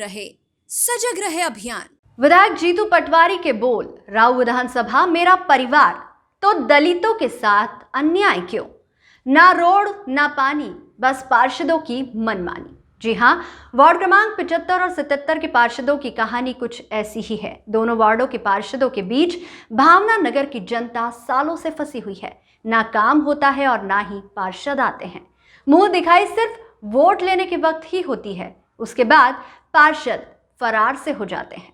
रहे, सजग रहे अभियान। विधायक जीतू पटवारी के बोल, राऊ विधानसभा मेरा परिवार, तो दलितों के साथ अन्याय क्यों? ना रोड ना पानी, बस पार्षदों की मनमानी। जी हाँ, वार्ड क्रमांक 75 और 77 के पार्षदों की कहानी कुछ ऐसी ही है। दोनों वार्डों के पार्षदों के बीच भावना नगर की जनता सालों से फंसी हुई है। ना काम होता है और ना ही पार्षद आते हैं। मुंह दिखाई सिर्फ वोट लेने के वक्त ही होती है, उसके बाद पार्षद फरार से हो जाते हैं।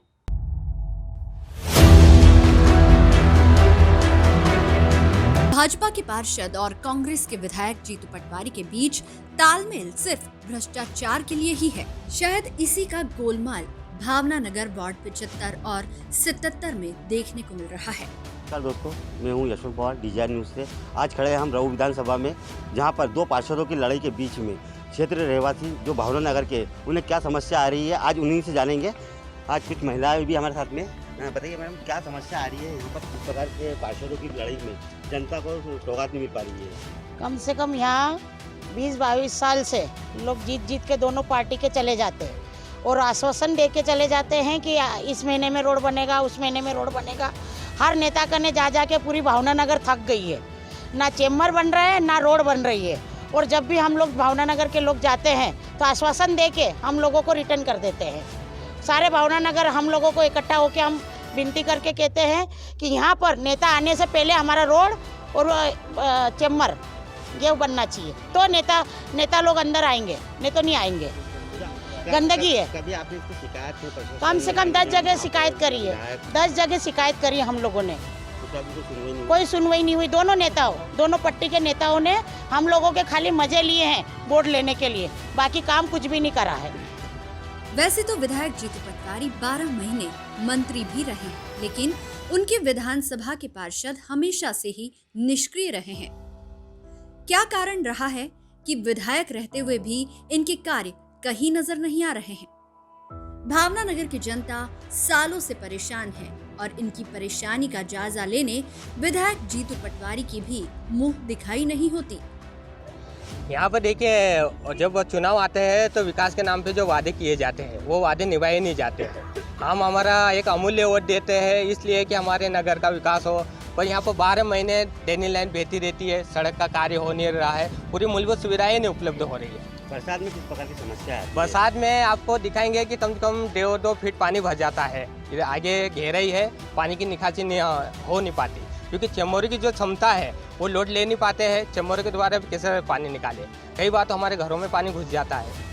भाजपा के पार्षद और कांग्रेस के विधायक जीतू पटवारी के बीच तालमेल सिर्फ भ्रष्टाचार के लिए ही है। शायद इसी का गोलमाल भावना नगर वार्ड 75 और 77 में देखने को मिल रहा है। नमस्कार दोस्तों, मैं हूं यशवंत पवार, DJI न्यूज़ से। आज खड़े हैं हम राऊ विधानसभा में, जहां पर दो पार्षदों की लड़ाई के बीच में क्षेत्र रहवासी जो भावना नगर के, उन्हें क्या समस्या आ रही है आज उन्हीं से जानेंगे। आज कुछ महिलाएं भी हमारे साथ में। बताइए मैडम, क्या समस्या आ रही है यहाँ पर? किस प्रकार के पार्षदों की लड़ाई में जनता को सौगात नहीं मिल पा रही है? कम से कम यहाँ 20-22 साल से लोग जीत जीत के दोनों पार्टी के चले जाते हैं और आश्वासन दे के चले जाते हैं कि इस महीने में रोड बनेगा, उस महीने में रोड बनेगा। हर नेता करने जा जा के पूरी भावना नगर थक गई है। ना चेम्बर बन रहा है, ना रोड बन रही है। और जब भी हम लोग भावना नगर के लोग जाते हैं तो आश्वासन दे के हम लोगों को रिटर्न कर देते हैं। सारे भावना नगर हम लोगों को इकट्ठा होकर हम विनती करके कहते हैं कि यहाँ पर नेता आने से पहले हमारा रोड और चेम्बर ये बनना चाहिए, तो नेता लोग अंदर आएंगे, नहीं तो नहीं आएंगे। गंदगी है। कभी आपने इसकी शिकायत की? कम से कम 10 जगह शिकायत करी है, 10 जगह शिकायत करी है हम लोगों ने, कोई सुनवाई नहीं हुई। दोनों पट्टी के नेताओं ने हम लोगों के खाली मजे लिए हैं वोट लेने के लिए, बाकी काम कुछ भी नहीं करा है। वैसे तो विधायक जीतू पटवारी 12 महीने मंत्री भी रहे, लेकिन उनके विधानसभा के पार्षद हमेशा से ही निष्क्रिय रहे हैं। क्या कारण रहा है कि विधायक रहते हुए भी इनके कार्य कहीं नजर नहीं आ रहे हैं? भावना नगर की जनता सालों से परेशान है और इनकी परेशानी का जायजा लेने विधायक जीतू पटवारी की भी मुंह दिखाई नहीं होती। यहाँ पर देखिए, जब चुनाव आते हैं तो विकास के नाम पे जो वादे किए जाते हैं वो वादे निभाए नहीं जाते हैं। हम हमारा एक अमूल्य वोट देते हैं इसलिए कि हमारे नगर का विकास हो, पर यहाँ पर 12 महीने ड्रेनेज लाइन बहती रहती है, सड़क का कार्य हो नहीं रहा है, पूरी मूलभूत सुविधाएं नहीं उपलब्ध हो रही है। बरसात में किस प्रकार की समस्या है? बरसात में आपको दिखाएंगे कि कम से कम 1.5-2 फीट पानी भर जाता है। इधर आगे गहराई है, पानी की निकासी हो नहीं पाती, क्योंकि चेम्बोरी की जो क्षमता है वो लोड ले नहीं पाते हैं। चेम्बोरी के द्वारा कैसे पानी निकाले, कई बार तो हमारे घरों में पानी घुस जाता है।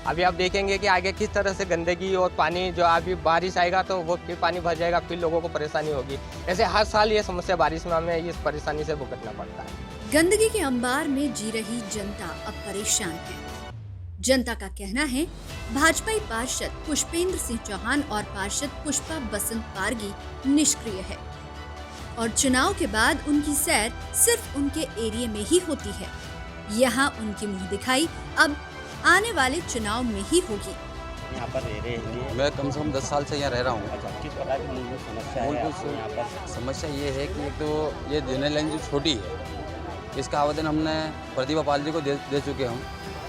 अभी आप देखेंगे कि आगे किस तरह से गंदगी और पानी, जो अभी बारिश आएगा तो वो फिर पानी भर जाएगा, फिर लोगों को परेशानी होगी। ऐसे हर साल ये समस्या बारिश में हमें इस परेशानी से भुगतना पड़ता है। गंदगी के अंबार में जी रही जनता अब परेशान है। जनता का कहना है भाजपाई पार्षद पुष्पेंद्र सिंह चौहान और पार्षद पुष्पा बसंत पारगी निष्क्रिय है और चुनाव के बाद उनकी सैर सिर्फ उनके एरिया में ही होती है। यहाँ उनकी मुंह दिखाई अब आने वाले चुनाव में ही होगी। यहाँ पर रह रहे हैं? मैं कम से कम 10 साल से यहाँ रह रहा हूँ। अच्छा, किस प्रकार की मूलभूत समस्या है यहाँ पर? समस्या ये है कि एक तो ये ड्रेनेज लाइन जो छोटी है, इसका आवेदन हमने प्रतिभा पाल जी को दे चुके हम,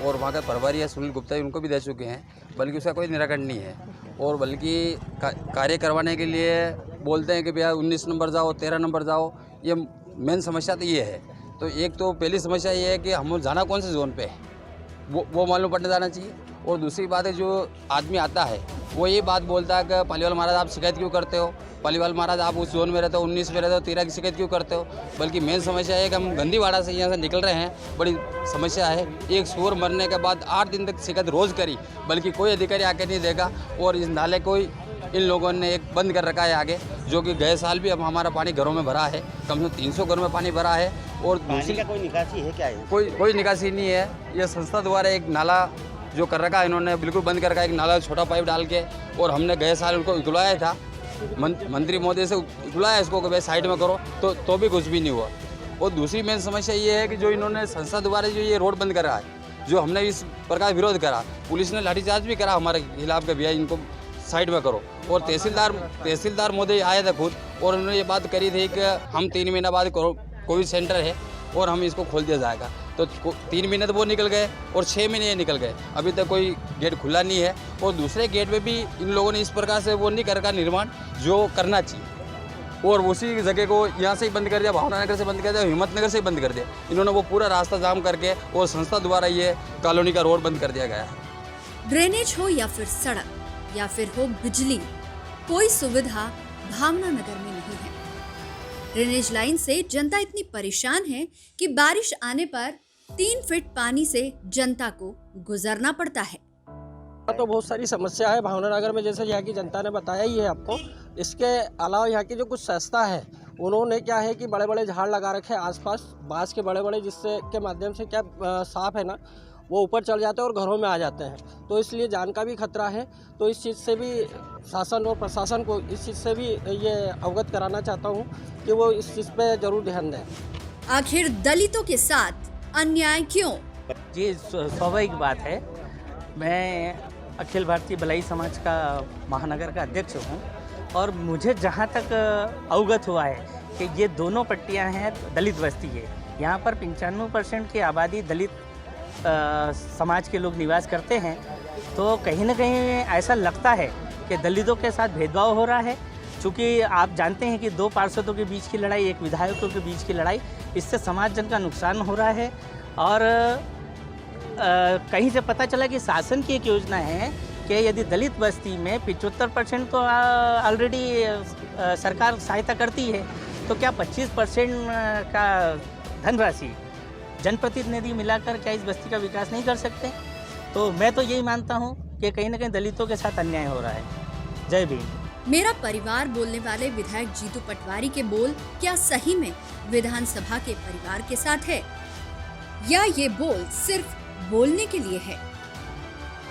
और वहाँ का प्रभारी है सुनील गुप्ता जी, उनको भी दे चुके हैं, बल्कि उसका कोई निराकरण नहीं है। और बल्कि कार्य करवाने के लिए बोलते हैं कि भैया 19 नंबर जाओ, 13 नंबर जाओ। ये मेन समस्या तो ये है। तो एक तो पहली समस्या ये है कि हम जाना कौन से जोन पे है वो मालूम पड़ने जाना चाहिए। और दूसरी बात है, जो आदमी आता है वो ये बात बोलता है कि पालीवाल महाराज आप शिकायत क्यों करते हो, पालीवाल महाराज आप उस जोन में रहते हो, 19 में रहते हो, 13 की शिकायत क्यों करते हो। बल्कि मेन समस्या है कि हम गंदीवाड़ा से यहाँ से निकल रहे हैं, बड़ी समस्या है। एक सूअर मरने के बाद 8 दिन तक शिकायत रोज़ करी, बल्कि कोई अधिकारी आके नहीं देगा। और इस नाले को इन लोगों ने एक बंद कर रखा है आगे, जो कि गए साल भी अब हमारा पानी घरों में भरा है, कम से कम 300 घरों में पानी भरा है। और दूसरी कोई निकासी है क्या है? कोई निकासी नहीं है। यह संस्था द्वारा एक नाला जो कर रखा है इन्होंने, बिल्कुल बंद कर रखा है, एक नाला छोटा पाइप डाल के। और हमने गए साल उनको बुलाया था, मंत्री महोदय से बुलाया इसको कि भाई साइड में करो, तो भी कुछ भी नहीं हुआ। और दूसरी मेन समस्या ये है कि जो इन्होंने संस्था द्वारा जो ये रोड बंद करा है, जो हमने इस प्रकार विरोध करा, पुलिस ने लाठीचार्ज भी करा हमारे खिलाफ के भैया इनको साइड में करो। और तहसीलदार महोदय आए थे खुद, और उन्होंने ये बात करी थी कि हम 3 महीना बाद कोविड सेंटर है और हम इसको खोल दिया जाएगा। तो 3 महीने तो वो निकल गए और 6 महीने ये निकल गए, अभी तक कोई गेट खुला नहीं है। और दूसरे गेट पे भी इन लोगों ने इस प्रकार से वो नहीं कर रखा निर्माण जो करना चाहिए, और उसी जगह को यहाँ से ही बंद कर दिया, भावना नगर से बंद कर दिया, हिम्मतनगर से ही बंद कर दिया। इन्होंने वो पूरा रास्ता जाम करके और संस्था द्वारा ये कॉलोनी का रोड बंद कर दिया गया है। ड्रेनेज हो या फिर सड़क या फिर हो बिजली, कोई सुविधा भावना नगर में नहीं है। ड्रेनेज लाइन से जनता इतनी परेशान है कि बारिश आने पर 3 फीट पानी से जनता को गुजरना पड़ता है। तो बहुत सारी समस्या है भावना नगर में, जैसे यहाँ की जनता ने बताया ही है आपको। इसके अलावा यहाँ की जो कुछ संस्था है उन्होंने क्या है कि बड़े बड़े झाड़ लगा रखे हैं आसपास, बांस के बड़े बड़े, जिससे के माध्यम से क्या सांप है ना वो ऊपर चढ़ जाते हैं और घरों में आ जाते हैं, तो इसलिए जान का भी खतरा है। तो इस चीज़ से भी शासन और प्रशासन को इस चीज़ से भी ये अवगत कराना चाहता हूँ कि वो इस चीज़ पे जरूर ध्यान दें। आखिर दलितों के साथ अन्याय क्यों? ये स्वाभाविक बात है। मैं अखिल भारतीय भलाई समाज का महानगर का अध्यक्ष हूँ और मुझे जहाँ तक अवगत हुआ है कि ये दोनों पट्टियाँ हैं दलित बस्ती है। यहाँ पर 95% की आबादी दलित समाज के लोग निवास करते हैं, तो कहीं ना कहीं ऐसा लगता है कि दलितों के साथ भेदभाव हो रहा है। चूँकि आप जानते हैं कि 2 पार्षदों के बीच की लड़ाई, एक विधायकों के बीच की लड़ाई, इससे समाज जन का नुकसान हो रहा है। और कहीं से पता चला कि शासन की एक योजना है कि यदि दलित बस्ती में 75% तो ऑलरेडी सरकार सहायता करती है, तो क्या 25% का धनराशि जनप्रतिनिधि मिलाकर क्या इस बस्ती का विकास नहीं कर सकते? तो मैं तो यही मानता हूँ कि कहीं ना कहीं दलितों के साथ अन्याय हो रहा है। जय भीम। मेरा परिवार बोलने वाले विधायक जीतू पटवारी के बोल क्या सही में विधानसभा के परिवार के साथ है, या ये बोल सिर्फ बोलने के लिए है?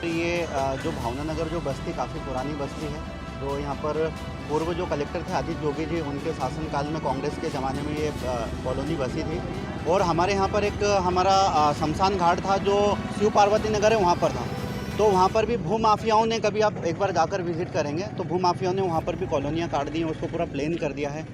ये जो भावना नगर जो बस्ती काफ़ी पुरानी बस्ती है, तो यहाँ पर पूर्व जो कलेक्टर थे आदित्य जोगी जी, उनके शासनकाल में कांग्रेस के ज़माने में ये कॉलोनी बसी थी। और हमारे यहाँ पर एक हमारा शमशान घाट था जो शिव पार्वती नगर है, वहाँ पर था। तो वहाँ पर भी भूमाफियाओं ने, कभी आप एक बार जाकर विजिट करेंगे तो भूमाफियाओं ने वहाँ पर भी कॉलोनियाँ काट दी हैं, उसको पूरा प्लेन कर दिया है।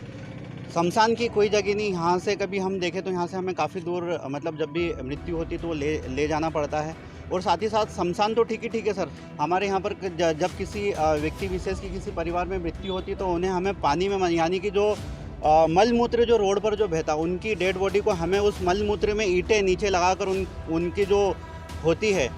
शमशान की कोई जगह नहीं। यहाँ से कभी हम देखें तो यहाँ से हमें काफ़ी दूर, मतलब जब भी मृत्यु होती तो वो ले जाना पड़ता है। और साथ ही साथ शमशान तो ठीक है सर, हमारे यहाँ पर जब किसी व्यक्ति विशेष की किसी परिवार में मृत्यु होती तो उन्हें हमें पानी में, यानी कि जो मल मूत्र जो रोड पर जो बहता, उनकी डेड बॉडी को हमें उस मल मूत्र में ईंटें नीचे लगाकर उनकी जो होती है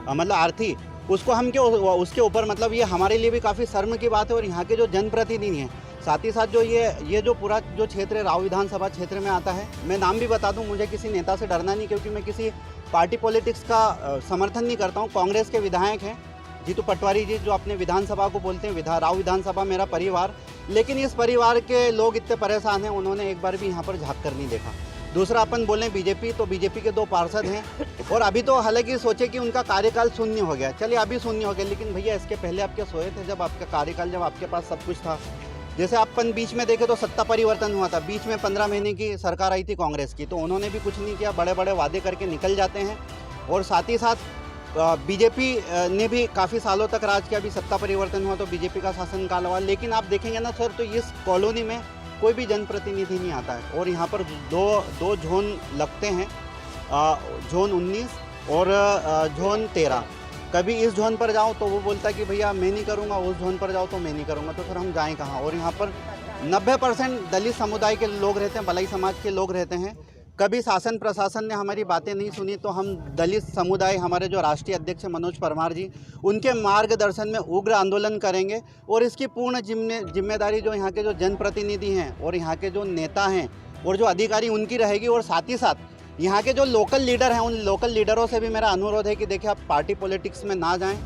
मतलब आरती, उसको हम क्या उसके ऊपर, मतलब ये हमारे लिए भी काफ़ी शर्म की बात है। और यहाँ के जो जनप्रतिनिधि हैं, साथ ही साथ जो ये जो पूरा जो क्षेत्र है राव विधानसभा क्षेत्र में आता है, मैं नाम भी बता दूं, मुझे किसी नेता से डरना नहीं, क्योंकि मैं किसी पार्टी पॉलिटिक्स का समर्थन नहीं करता हूं। कांग्रेस के विधायक हैं जीतू पटवारी जी, जो अपने विधानसभा को बोलते हैं राव विधानसभा मेरा परिवार, लेकिन इस परिवार के लोग इतने परेशान हैं, उन्होंने एक बार भी यहाँ पर झाँक कर नहीं देखा। दूसरा अपन बोलें बीजेपी, तो बीजेपी के 2 पार्षद हैं, और अभी तो हालांकि सोचे कि उनका कार्यकाल शून्य हो गया, चलिए अभी शून्य हो गया, लेकिन भैया इसके पहले आप क्या सोए थे जब आपका कार्यकाल, जब आपके पास सब कुछ था? जैसे अपन बीच में देखे तो सत्ता परिवर्तन हुआ था, बीच में 15 महीने की सरकार आई थी कांग्रेस की, तो उन्होंने भी कुछ नहीं किया, बड़े बड़े वादे करके निकल जाते हैं। और साथ ही साथ बीजेपी ने भी काफ़ी सालों तक राज किया, अभी सत्ता परिवर्तन हुआ तो बीजेपी का शासनकाल हुआ, लेकिन आप देखेंगे ना सर, तो इस कॉलोनी में कोई भी जनप्रतिनिधि नहीं आता है। और यहाँ पर दो झोन लगते हैं, झोन 19 और झोन 13। कभी इस झोन पर जाओ तो वो बोलता है कि भैया मैं नहीं करूँगा, उस झोन पर जाओ तो मैं नहीं करूँगा, तो फिर हम जाएं कहाँ? और यहाँ पर 90% दलित समुदाय के लोग रहते हैं, भलाई समाज के लोग रहते हैं। कभी शासन प्रशासन ने हमारी बातें नहीं सुनी, तो हम दलित समुदाय, हमारे जो राष्ट्रीय अध्यक्ष मनोज परमार जी, उनके मार्गदर्शन में उग्र आंदोलन करेंगे। और इसकी पूर्ण जिम्मेदारी जो यहाँ के जो जनप्रतिनिधि हैं और यहाँ के जो नेता हैं और जो अधिकारी, उनकी रहेगी। और साथ ही साथ यहाँ के जो लोकल लीडर हैं, उन लोकल लीडरों से भी मेरा अनुरोध है कि देखिए, आप पार्टी पॉलिटिक्स में ना जाएं,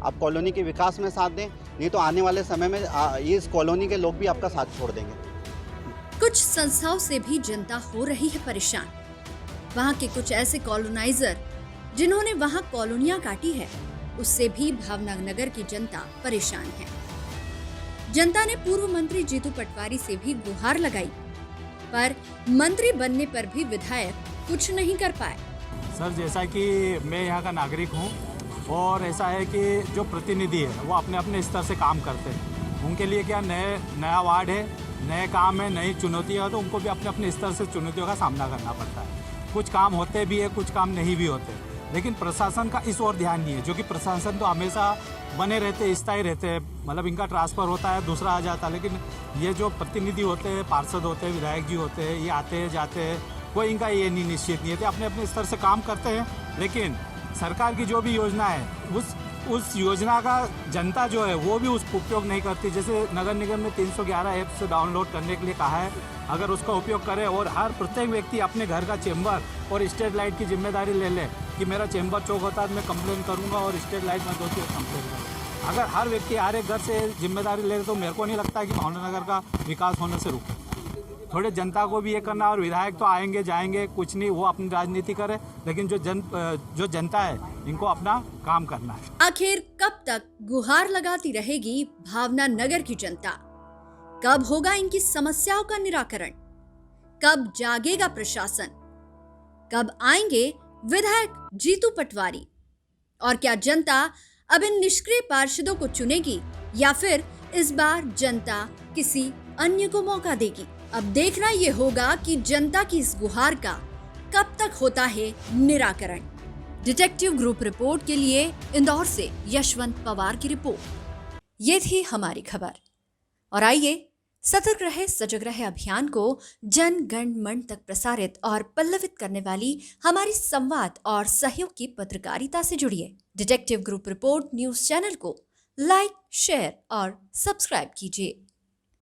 आप कॉलोनी के विकास में साथ दें, नहीं तो आने वाले समय में इस कॉलोनी के लोग भी आपका साथ छोड़ देंगे। कुछ संस्थाओं से भी जनता हो रही है परेशान। वहाँ के कुछ ऐसे कॉलोनाइजर जिन्होंने वहाँ कॉलोनियाँ काटी है, उससे भी भावना नगर की जनता परेशान है। जनता ने पूर्व मंत्री जीतू पटवारी से भी गुहार लगाई, पर मंत्री बनने पर भी विधायक कुछ नहीं कर पाए। सर, जैसा कि मैं यहाँ का नागरिक हूँ, और ऐसा है कि जो प्रतिनिधि है वो अपने अपने स्तर से काम करते हैं। उनके लिए क्या नया वार्ड है, नए काम है, नई चुनौतियाँ, तो उनको भी अपने अपने स्तर से चुनौतियों का सामना करना पड़ता है। कुछ काम होते भी है, कुछ काम नहीं भी होते, लेकिन प्रशासन का इस ओर ध्यान नहीं है। जो कि प्रशासन तो हमेशा बने रहते, स्थायी रहते हैं, मतलब इनका ट्रांसफ़र होता है, दूसरा आ जाता है, लेकिन ये जो प्रतिनिधि होते हैं, पार्षद होते हैं, विधायक जी होते हैं, ये आते हैं जाते हैं, कोई इनका ये नहीं निश्चित नहीं है, अपने अपने स्तर से काम करते हैं। लेकिन सरकार की जो भी योजना है उस योजना का जनता जो है वो भी उसका उपयोग नहीं करती। जैसे नगर निगम ने 311 ऐप्स डाउनलोड करने के लिए कहा है, अगर उसका उपयोग करे और हर प्रत्येक व्यक्ति अपने घर का चेंबर और स्ट्रीट लाइट की जिम्मेदारी ले ले कि मेरा चेंबर चौक होता है, मैं कंप्लेन करूंगा और स्ट्रीट लाइट में 2 कंप्लेन करूँगा। अगर हर व्यक्ति हर एक घर से जिम्मेदारी ले तो मेरे को नहीं लगता कि भावना नगर का विकास होने से रुके। थोड़े जनता को भी ये करना, और विधायक तो आएंगे जाएंगे, कुछ नहीं, वो अपनी राजनीति करे, लेकिन जो जनता है इनको अपना काम करना है। आखिर कब तक गुहार लगाती रहेगी भावना नगर की जनता? कब होगा इनकी समस्याओं का निराकरण? कब जागेगा प्रशासन? कब आएंगे विधायक जीतू पटवारी? और क्या जनता अब इन निष्क्रिय पार्षदों को चुनेगी या फिर इस बार जनता किसी अन्य को मौका देगी? अब देखना ये होगा कि जनता की इस गुहार का कब तक होता है निराकरण। डिटेक्टिव ग्रुप रिपोर्ट के लिए इंदौर से यशवंत पवार की रिपोर्ट। ये थी हमारी खबर। और आइए सतर्क रहे सजग रहे अभियान को जन गण मन तक प्रसारित और पल्लवित करने वाली हमारी संवाद और सहयोग की पत्रकारिता से जुड़िए। Detective group report news channel को लाइक, शेयर और सब्सक्राइब कीजिए।